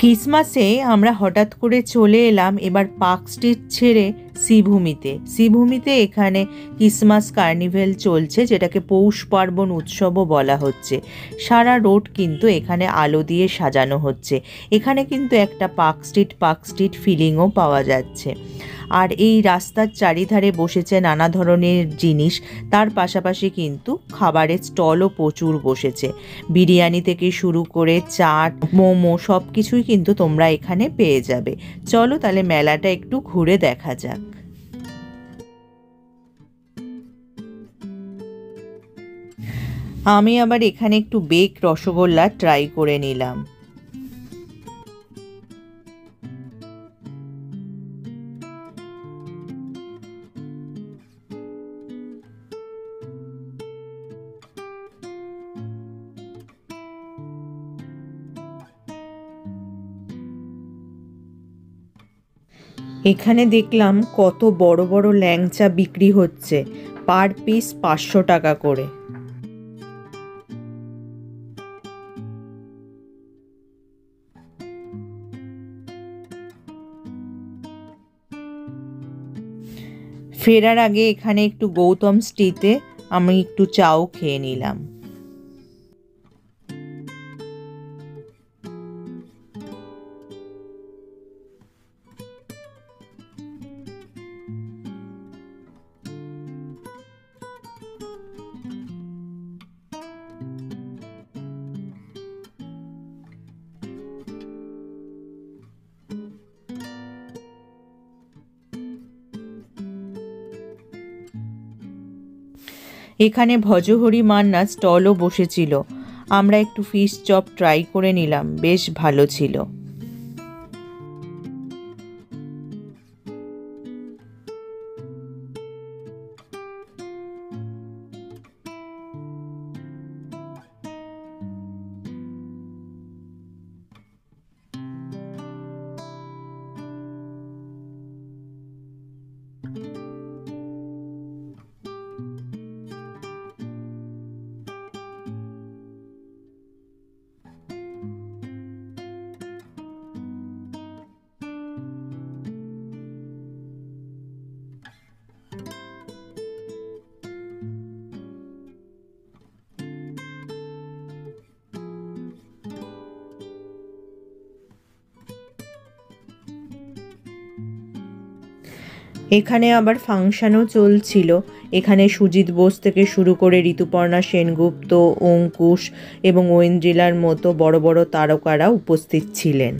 ক্রিসমাসে আমরা হঠাৎ করে চলে এলাম এবার পার্ক স্ট্রিট ছেড়ে শ্রীভূমিতে এখানে ক্রিসমাস কার্নিভেল চলছে, যেটাকে পৌষ পার্বণ উৎসবও বলা হচ্ছে। সারা রোড কিন্তু এখানে আলো দিয়ে সাজানো হচ্ছে। এখানে কিন্তু একটা পার্ক স্ট্রিট ফিলিংও পাওয়া যাচ্ছে। আর এই রাস্তার চারিধারে বসেছে নানা ধরনের জিনিস, তার পাশাপাশি কিন্তু খাবারের স্টলও প্রচুর বসেছে। বিরিয়ানি থেকে শুরু করে চাট, মোমো সব কিছুই কিন্তু তোমরা এখানে পেয়ে যাবে। চলো তাহলে মেলাটা একটু ঘুরে দেখা যাক। আমি আবার এখানে একটু বেক রসগোল্লা ট্রাই করে নিলাম। এখানে দেখলাম কত বড় বড় ল্যাংচা বিক্রি হচ্ছে, পার পিস 500 টাকা করে। ফেরার আগে এখানে একটু গৌতম স্ট্রিটে আমি একটু চাও খেয়ে নিলাম। এখানে ভজহরি মান্না স্টলও বসেছিল। আমরা একটু ফিশ চপ ট্রাই করে নিলাম, বেশ ভালো ছিল। এখানে আবার ফাংশনও চলছিল। এখানে সুজিত বোস থেকে শুরু করে ঋতুপর্ণা সেনগুপ্ত, অঙ্কুশ এবং ঐন্দ্রিলার মতো বড় বড় তারকারা উপস্থিত ছিলেন।